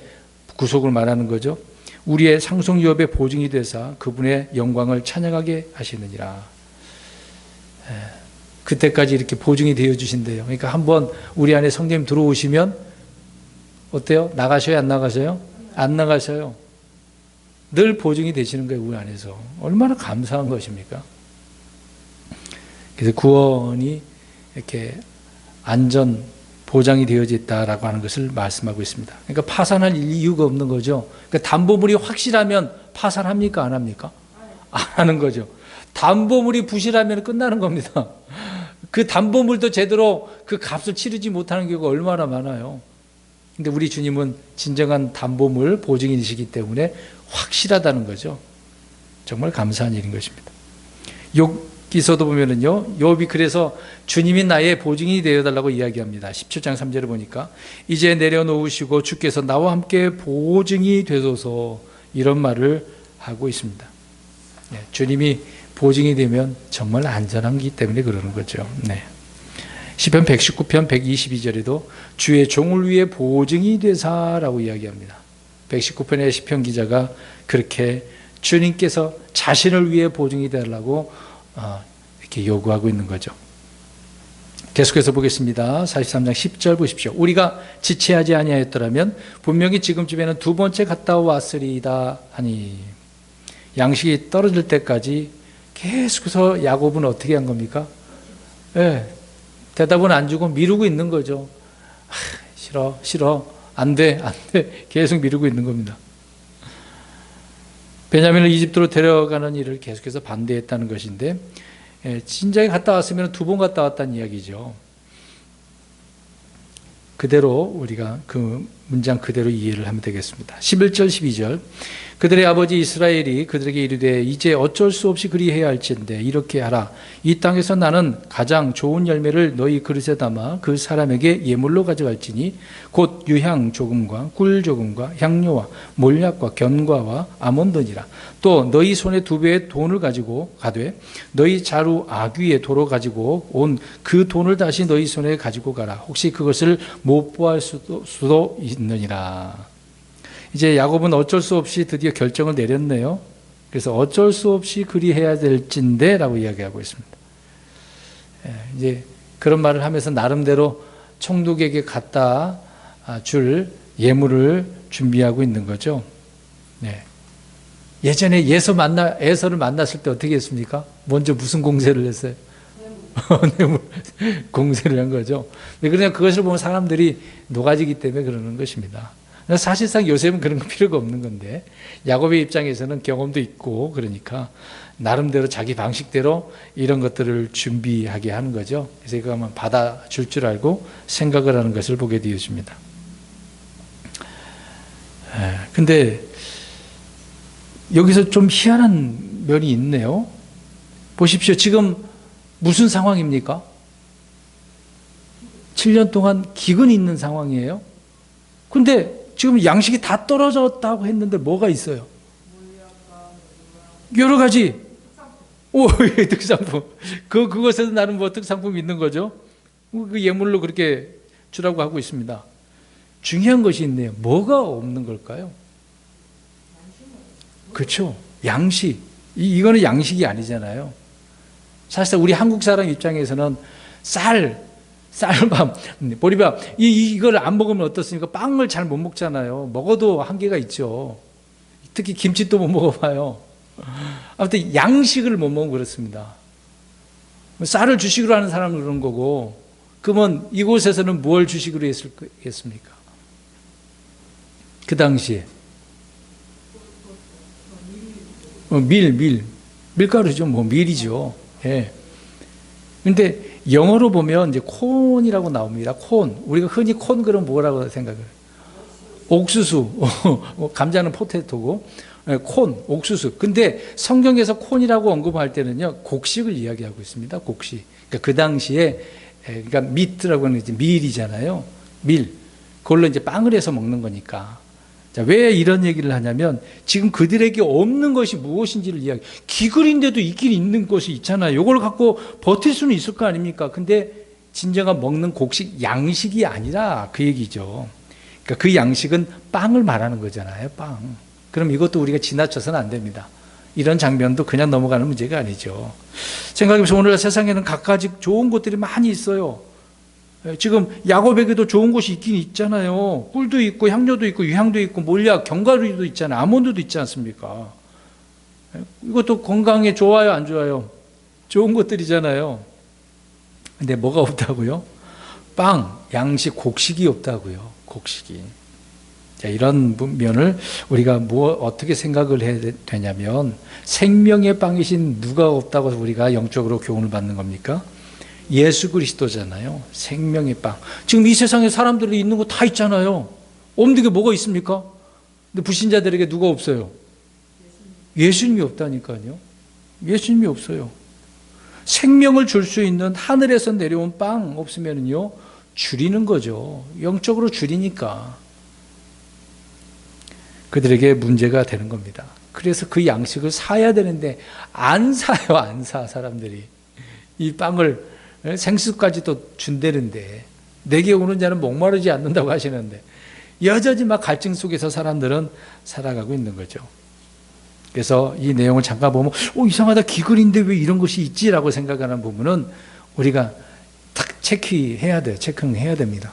[SPEAKER 1] 구속을 말하는 거죠. 우리의 상속 유업의 보증이 되사 그분의 영광을 찬양하게 하시느니라. 그때까지 이렇게 보증이 되어 주신대요. 그러니까 한번 우리 안에 성령님 들어오시면 어때요? 나가셔요? 안 나가셔요? 안 나가셔요. 늘 보증이 되시는 거예요. 우리 안에서. 얼마나 감사한 것입니까? 그래서 구원이 이렇게 안전 보장이 되어져 있다라고 하는 것을 말씀하고 있습니다. 그러니까 파산할 이유가 없는 거죠. 그러니까 담보물이 확실하면 파산합니까? 안 합니까? 안 하는 거죠. 담보물이 부실하면 끝나는 겁니다. 그 담보물도 제대로 그 값을 치르지 못하는 경우가 얼마나 많아요. 근데 우리 주님은 진정한 담보물 보증인이시기 때문에 확실하다는 거죠. 정말 감사한 일인 것입니다. 욥기서도 보면은요, 욥이 그래서 주님이 나의 보증이 되어달라고 이야기합니다. 17장 3절을 보니까 이제 내려놓으시고 주께서 나와 함께 보증이 되소서 이런 말을 하고 있습니다. 네, 주님이 보증이 되면 정말 안전하기 때문에 그러는 거죠. 네. 시편 119편 122절에도 주의 종을 위해 보증이 되사라고 이야기합니다. 119편의 시편 기자가 그렇게 주님께서 자신을 위해 보증이 되라고 이렇게 요구하고 있는 거죠. 계속해서 보겠습니다. 43장 10절 보십시오. 우리가 지체하지 아니하였더라면 분명히 지금쯤에는 두 번째 갔다 왔으리이다 하니. 양식이 떨어질 때까지 계속해서 야곱은 어떻게 한 겁니까? 대답은 안 주고 미루고 있는 거죠. 싫어, 안 돼, 계속 미루고 있는 겁니다. 베냐민을 이집트로 데려가는 일을 계속해서 반대했다는 것인데, 진작에 갔다 왔으면 두 번 갔다 왔다는 이야기죠. 그대로 우리가 그 문장 그대로 이해를 하면 되겠습니다. 11절 12절 그들의 아버지 이스라엘이 그들에게 이르되 이제 어쩔 수 없이 그리해야 할진대 이렇게 하라. 이 땅에서 나는 가장 좋은 열매를 너희 그릇에 담아 그 사람에게 예물로 가져갈지니 곧 유향 조금과 꿀 조금과 향료와 몰약과 견과와 아몬드니라. 또 너희 손에 2배의 돈을 가지고 가되 너희 자루 아귀의 도로 가지고 온 그 돈을 다시 너희 손에 가지고 가라. 혹시 그것을 못 보할 수도 있느니라. 이제 야곱은 어쩔 수 없이 드디어 결정을 내렸네요. 그래서 어쩔 수 없이 그리해야 될진데 라고 이야기하고 있습니다. 이제 그런 말을 하면서 나름대로 총독에게 갖다 줄 예물을 준비하고 있는 거죠. 예전에 에서를 만났을 때 어떻게 했습니까? 먼저 무슨 공세를 했어요? 뇌물 공세를 한 거죠. 그냥 그것을 보면 사람들이 녹아지기 때문에 그러는 것입니다. 사실상 요셉은 그런 거 필요가 없는 건데 야곱의 입장에서는 경험도 있고 그러니까 나름대로 자기 방식대로 이런 것들을 준비하게 하는 거죠. 그래서 이거 하면 받아줄 줄 알고 생각을 하는 것을 보게 되어집니다. 근데 여기서 좀 희한한 면이 있네요. 보십시오. 지금 무슨 상황입니까? 7년 동안 기근이 있는 상황이에요. 근데 지금 양식이 다 떨어졌다고 했는데 뭐가 있어요? 여러 가지. 특상품. 그것에서 나는 뭐 특상품이 있는 거죠. 그 예물로 그렇게 주라고 하고 있습니다. 중요한 것이 있네요. 뭐가 없는 걸까요? 그렇죠. 양식. 이거는 양식이 아니잖아요. 사실상 우리 한국 사람 입장에서는 쌀밥, 보리밥, 이걸 안 먹으면 어떻습니까? 빵을 잘 못 먹잖아요. 먹어도 한계가 있죠. 특히 김치도 못 먹어봐요. 아무튼 양식을 못 먹으면 그렇습니다. 쌀을 주식으로 하는 사람은 그런 거고, 그러면 이곳에서는 뭘 주식으로 했겠습니까? 그 당시에. 밀가루죠. 밀이죠. 예. 근데 영어로 보면 이제 콘이라고 나옵니다. 콘. 우리가 흔히 콘 그러면 뭐라고 생각을? 옥수수. 감자는 포테토고, 콘, 옥수수. 근데 성경에서 콘이라고 언급할 때는요, 곡식을 이야기하고 있습니다. 곡식. 그러니까 그 당시에, 그러니까 미트라고 하는 이제 밀이잖아요. 밀. 그걸로 이제 빵을 해서 먹는 거니까. 자, 왜 이런 얘기를 하냐면 지금 그들에게 없는 것이 무엇인지를 이야기. 기근인데도 있긴 있는 것이 있잖아요. 이걸 갖고 버틸 수는 있을 거 아닙니까? 근데 진정한 먹는 곡식, 양식이 아니라 그 얘기죠. 그러니까 그 양식은 빵을 말하는 거잖아요. 빵. 그럼 이것도 우리가 지나쳐서는 안 됩니다. 이런 장면도 그냥 넘어가는 문제가 아니죠. 생각해보세요. 오늘 세상에는 갖가지 좋은 것들이 많이 있어요. 지금 야곱에게도 좋은 곳이 있긴 있잖아요. 꿀도 있고 향료도 있고 유향도 있고 몰약, 견과류도 있잖아요. 아몬드도 있지 않습니까? 이것도 건강에 좋아요, 안 좋아요? 좋은 것들이잖아요. 근데 뭐가 없다고요? 빵, 양식, 곡식이 없다고요. 곡식이. 자, 이런 면을 우리가 어떻게 생각을 해야 되냐면 생명의 빵이신 누가 없다고 우리가 영적으로 교훈을 받는 겁니까? 예수 그리스도잖아요. 생명의 빵. 지금 이 세상에 사람들이 있는 거 다 있잖아요. 없는 게 뭐가 있습니까? 근데 불신자들에게 누가 없어요? 예수님이 없다니까요. 예수님이 없어요. 생명을 줄 수 있는 하늘에서 내려온 빵 없으면요, 줄이는 거죠. 영적으로 줄이니까. 그들에게 문제가 되는 겁니다. 그래서 그 양식을 사야 되는데 안 사요. 안 사, 사람들이. 이 빵을 생수까지도 준다는데 내게 오는 자는 목마르지 않는다고 하시는데 여전히 막 갈증 속에서 사람들은 살아가고 있는 거죠. 그래서 이 내용을 잠깐 보면 이상하다, 기근인데 왜 이런 것이 있지라고 생각하는 부분은 우리가 딱 체크해야 돼요. 체크해야 됩니다.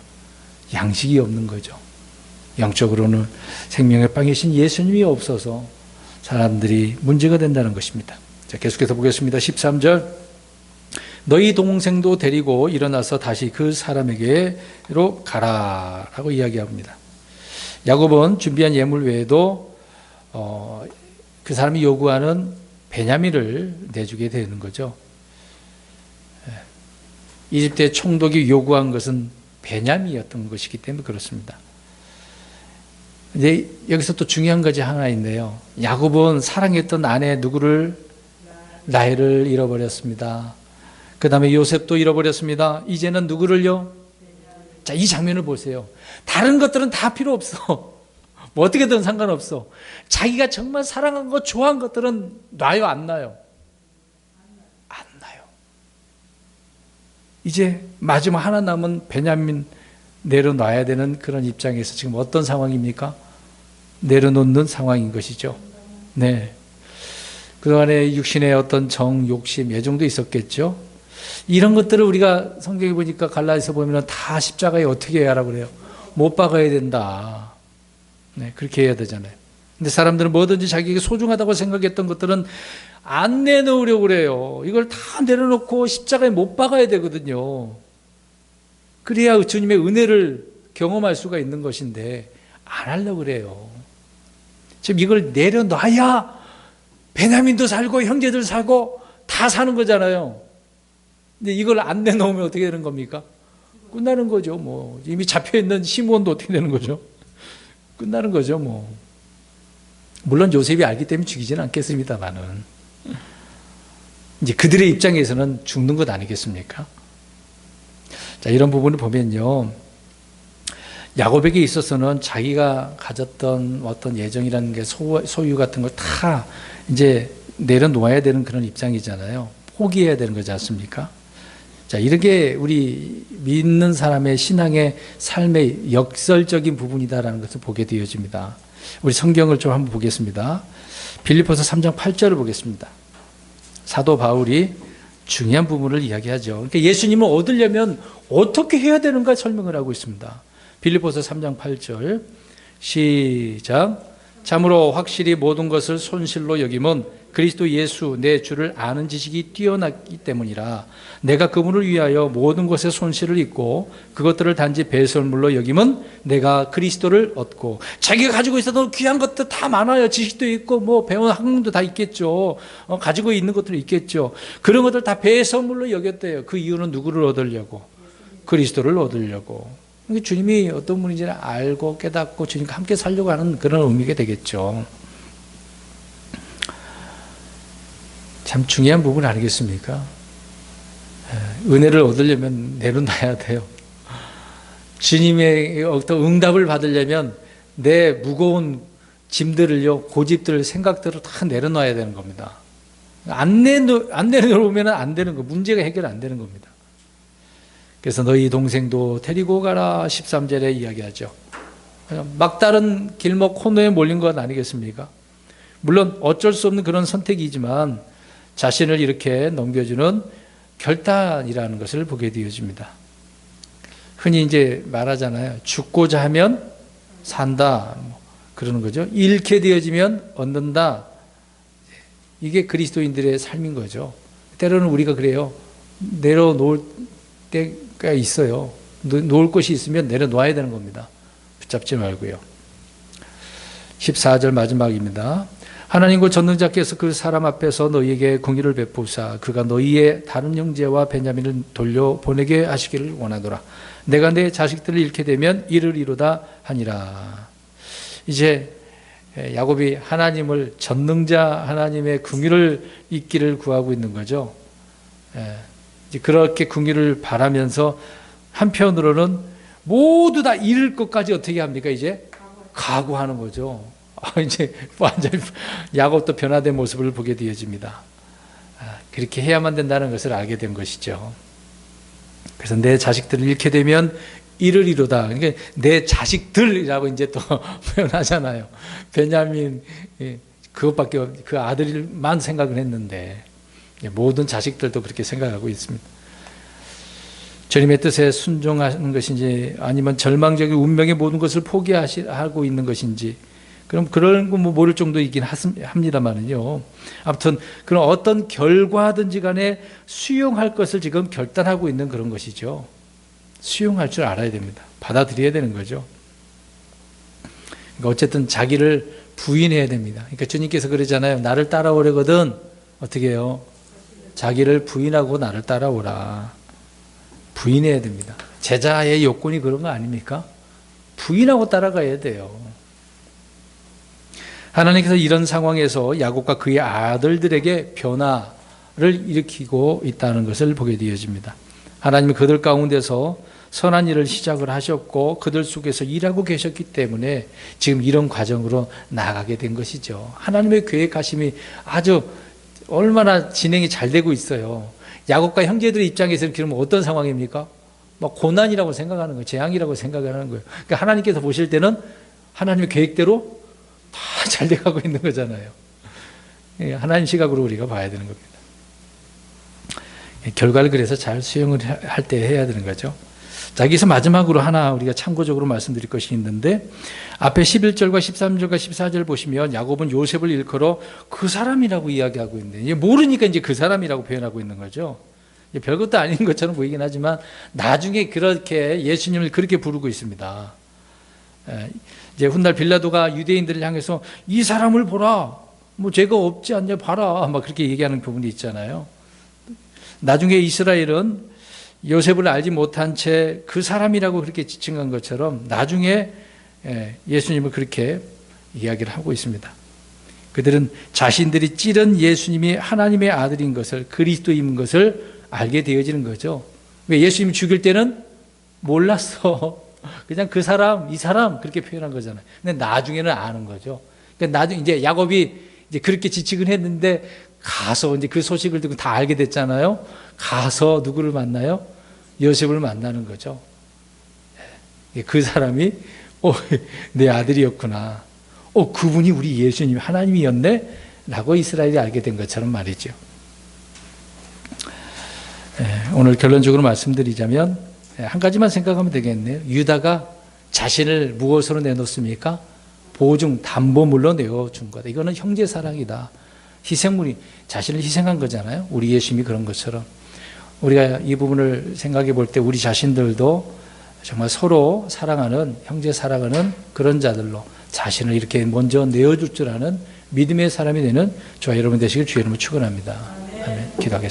[SPEAKER 1] 양식이 없는 거죠. 영적으로는 생명의 빵이신 예수님이 없어서 사람들이 문제가 된다는 것입니다. 자, 계속해서 보겠습니다. 13절. 너희 동생도 데리고 일어나서 다시 그 사람에게로 가라 라고 이야기합니다. 야곱은 준비한 예물 외에도 그 사람이 요구하는 베냐민을 내주게 되는 거죠. 이집트의 총독이 요구한 것은 베냐민이었던 것이기 때문에 그렇습니다. 이제 여기서 또 중요한 것이 하나 있네요. 야곱은 사랑했던 아내 누구를? 라헬을 잃어버렸습니다. 그 다음에 요셉도 잃어버렸습니다. 이제는 누구를요? 자, 이 장면을 보세요. 다른 것들은 다 필요 없어. 뭐 어떻게든 상관없어. 자기가 정말 사랑한 것, 좋아한 것들은 놔요, 안 놔요? 안 놔요. 이제 마지막 하나 남은 베냐민 내려놔야 되는 그런 입장에서 지금 어떤 상황입니까? 내려놓는 상황인 것이죠. 네. 그동안에 육신의 어떤 정, 욕심, 애정도 있었겠죠. 이런 것들을 우리가 성경에 보니까 갈라디아서 보면 다 십자가에 어떻게 해야 하라고 그래요? 못 박아야 된다. 네, 그렇게 해야 되잖아요. 근데 사람들은 뭐든지 자기에게 소중하다고 생각했던 것들은 안 내놓으려고 그래요. 이걸 다 내려놓고 십자가에 못 박아야 되거든요. 그래야 주님의 은혜를 경험할 수가 있는 것인데 안 하려고 그래요. 지금 이걸 내려놔야 베냐민도 살고 형제들 살고 다 사는 거잖아요. 근데 이걸 안 내놓으면 어떻게 되는 겁니까? 끝나는 거죠. 뭐 이미 잡혀있는 시므온도 어떻게 되는 거죠? 끝나는 거죠. 뭐 물론 요셉이 알기 때문에 죽이지는 않겠습니다만은 이제 그들의 입장에서는 죽는 것 아니겠습니까? 자, 이런 부분을 보면요, 야곱에게 있어서는 자기가 가졌던 어떤 예정이라는 게 소유 같은 걸 다 이제 내려놓아야 되는 그런 입장이잖아요. 포기해야 되는 거지 않습니까? 자, 이렇게 우리 믿는 사람의 신앙의 삶의 역설적인 부분이다라는 것을 보게 되어집니다. 우리 성경을 좀 한번 보겠습니다. 빌립보서 3장 8절을 보겠습니다. 사도 바울이 중요한 부분을 이야기하죠. 그러니까 예수님을 얻으려면 어떻게 해야 되는가 설명을 하고 있습니다. 빌립보서 3장 8절 시작. 참으로 확실히 모든 것을 손실로 여김은 그리스도 예수 내 주를 아는 지식이 뛰어났기 때문이라. 내가 그분을 위하여 모든 것에 손실을 입고 그것들을 단지 배설물로 여김은 내가 그리스도를 얻고. 자기가 가지고 있었던 귀한 것들 다 많아요. 지식도 있고 뭐 배운 학문도 다 있겠죠. 가지고 있는 것들이 있겠죠. 그런 것들 다 배설물로 여겼대요. 그 이유는 누구를 얻으려고? 그리스도를 얻으려고. 주님이 어떤 분인지를 알고 깨닫고 주님과 함께 살려고 하는 그런 의미가 되겠죠. 참 중요한 부분 아니겠습니까? 은혜를 얻으려면 내려놔야 돼요. 주님의 어떤 응답을 받으려면 내 무거운 짐들을요, 고집들, 생각들을 다 내려놔야 되는 겁니다. 안 내려놓으면 안 되는 거, 문제가 해결 안 되는 겁니다. 그래서 너희 동생도 데리고 가라 13절에 이야기하죠. 막다른 길목 코너에 몰린 것 아니겠습니까? 물론 어쩔 수 없는 그런 선택이지만 자신을 이렇게 넘겨주는 결단이라는 것을 보게 되어집니다. 흔히 이제 말하잖아요. 죽고자 하면 산다. 그러는 거죠. 잃게 되어지면 얻는다. 이게 그리스도인들의 삶인 거죠. 때로는 우리가 그래요. 내려놓을 때가 있어요. 놓을 것이 있으면 내려놓아야 되는 겁니다. 붙잡지 말고요. 14절 마지막입니다. 하나님과 전능자께서 그 사람 앞에서 너희에게 공의를 베푸사 그가 너희의 다른 형제와 베냐민을 돌려보내게 하시기를 원하노라. 내가 내 자식들을 잃게 되면 이를 이루다 하니라. 이제 야곱이 하나님을, 전능자 하나님의 긍휼을 잊기를 구하고 있는 거죠. 이제 그렇게 긍휼을 바라면서 한편으로는 모두 다 잃을 것까지 어떻게 합니까? 이제 각오하는 거죠. 이제 완전히 야곱도 변화된 모습을 보게 되어집니다. 그렇게 해야만 된다는 것을 알게 된 것이죠. 그래서 내 자식들을 잃게 되면 이르리로다. 그러니까 내 자식들이라고 이제 또 표현하잖아요. 베냐민 그것밖에 그 아들만 생각을 했는데 모든 자식들도 그렇게 생각하고 있습니다. 주님의 뜻에 순종하는 것인지 아니면 절망적인 운명의 모든 것을 포기하고 있는 것인지 그럼 그런 거 뭐 모를 정도이긴 합니다만은요. 아무튼 그런 어떤 결과든지 간에 수용할 것을 지금 결단하고 있는 그런 것이죠. 수용할 줄 알아야 됩니다. 받아들여야 되는 거죠. 그러니까 어쨌든 자기를 부인해야 됩니다. 그러니까 주님께서 그러잖아요. 나를 따라오려거든 어떻게 해요? 자기를 부인하고 나를 따라오라. 부인해야 됩니다. 제자의 요건이 그런 거 아닙니까? 부인하고 따라가야 돼요. 하나님께서 이런 상황에서 야곱과 그의 아들들에게 변화를 일으키고 있다는 것을 보게 되어집니다. 하나님은 그들 가운데서 선한 일을 시작을 하셨고 그들 속에서 일하고 계셨기 때문에 지금 이런 과정으로 나아가게 된 것이죠. 하나님의 계획하심이 아주 얼마나 진행이 잘 되고 있어요. 야곱과 형제들의 입장에서는 그러면 어떤 상황입니까? 막 고난이라고 생각하는 거예요. 재앙이라고 생각하는 거예요. 그러니까 하나님께서 보실 때는 하나님의 계획대로 다 잘 돼가고 있는 거잖아요. 하나님 시각으로 우리가 봐야 되는 겁니다. 결과를 그래서 잘 수용을 할 때 해야 되는 거죠. 자, 여기서 마지막으로 하나 우리가 참고적으로 말씀드릴 것이 있는데 앞에 11절과 13절과 14절 보시면 야곱은 요셉을 일컬어 그 사람이라고 이야기하고 있는데 모르니까 이제 그 사람이라고 표현하고 있는 거죠. 별것도 아닌 것처럼 보이긴 하지만 나중에 그렇게 예수님을 그렇게 부르고 있습니다. 이제 훗날 빌라도가 유대인들을 향해서 이 사람을 보라, 뭐 죄가 없지 않냐 봐라, 막 그렇게 얘기하는 부분이 있잖아요. 나중에 이스라엘은 요셉을 알지 못한 채 그 사람이라고 그렇게 지칭한 것처럼 나중에 예수님을 그렇게 이야기를 하고 있습니다. 그들은 자신들이 찌른 예수님이 하나님의 아들인 것을, 그리스도인 것을 알게 되어지는 거죠. 왜 예수님 죽일 때는 몰랐어. 그냥 그 사람, 이 사람 그렇게 표현한 거잖아요. 근데 나중에는 아는 거죠. 그러니까 나중에 이제 야곱이 이제 그렇게 지칭을 했는데 가서 이제 그 소식을 듣고 다 알게 됐잖아요. 가서 누구를 만나요? 요셉을 만나는 거죠. 그 사람이 내 아들이었구나. 그분이 우리 예수님 하나님이었네? 라고 이스라엘이 알게 된 것처럼 말이죠. 오늘 결론적으로 말씀드리자면 한 가지만 생각하면 되겠네요. 유다가 자신을 무엇으로 내놓습니까? 보증, 담보물로 내어준 거다. 이거는 형제 사랑이다. 희생물이 자신을 희생한 거잖아요. 우리 예수님이 그런 것처럼. 우리가 이 부분을 생각해 볼 때 우리 자신들도 정말 서로 사랑하는, 형제 사랑하는 그런 자들로 자신을 이렇게 먼저 내어줄 줄 아는 믿음의 사람이 되는 저와 여러분 되시길 주의 이름으로 축원합니다. 아멘. 기도하겠습니다.